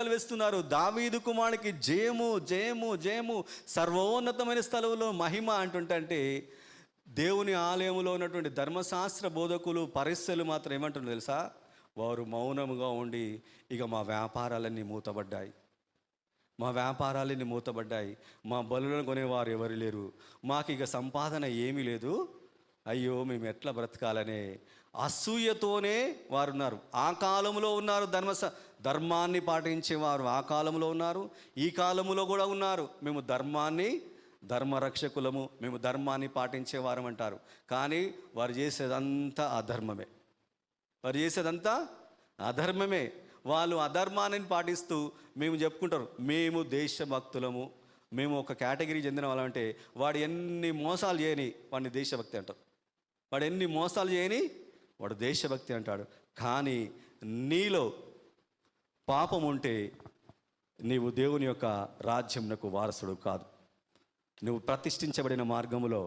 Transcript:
వేస్తున్నారు. దావీదు కుమారునికి జయము జయము జయము, సర్వోన్నతమైన స్థలంలో మహిమ అంటుంటే, దేవుని ఆలయంలో ఉన్నటువంటి ధర్మశాస్త్ర బోధకులు పరిస్థితులు మాత్రం ఏమంటున్నారు తెలుసా? వారు మౌనముగా ఉండి, ఇక మా వ్యాపారాలన్నీ మూతబడ్డాయి, మా వ్యాపారాలన్నీ మూతబడ్డాయి, మా బలులను కొనేవారు ఎవరు లేరు, మాకు ఇక సంపాదన ఏమీ లేదు, అయ్యో మేము ఎట్లా బ్రతకాలనే అసూయతోనే వారు ఉన్నారు. ఆ కాలంలో ఉన్నారు, ధర్మాన్ని పాటించేవారు ఆ కాలంలో ఉన్నారు, ఈ కాలంలో కూడా ఉన్నారు. మేము ధర్మరక్షకులము, మేము ధర్మాన్ని పాటించేవారం అంటారు. కానీ వారు చేసేదంతా అధర్మమే, వారు చేసేదంతా అధర్మమే. వాళ్ళు అధర్మాన్ని పాటిస్తూ మేము చెప్పుకుంటారు, మేము దేశభక్తులము, మేము ఒక కేటగిరీ చెందిన వాళ్ళంటే, వాడు ఎన్ని మోసాలు చేయని వాడిని దేశభక్తి అంటారు, వాడు ఎన్ని మోసాలు చేయని వాడు దేశభక్తి అంటాడు. కానీ నీలో పాపం ఉంటే నీవు దేవుని యొక్క రాజ్యంనకు వారసుడు కాదు. నువ్వు ప్రతిష్ఠించబడిన మార్గములో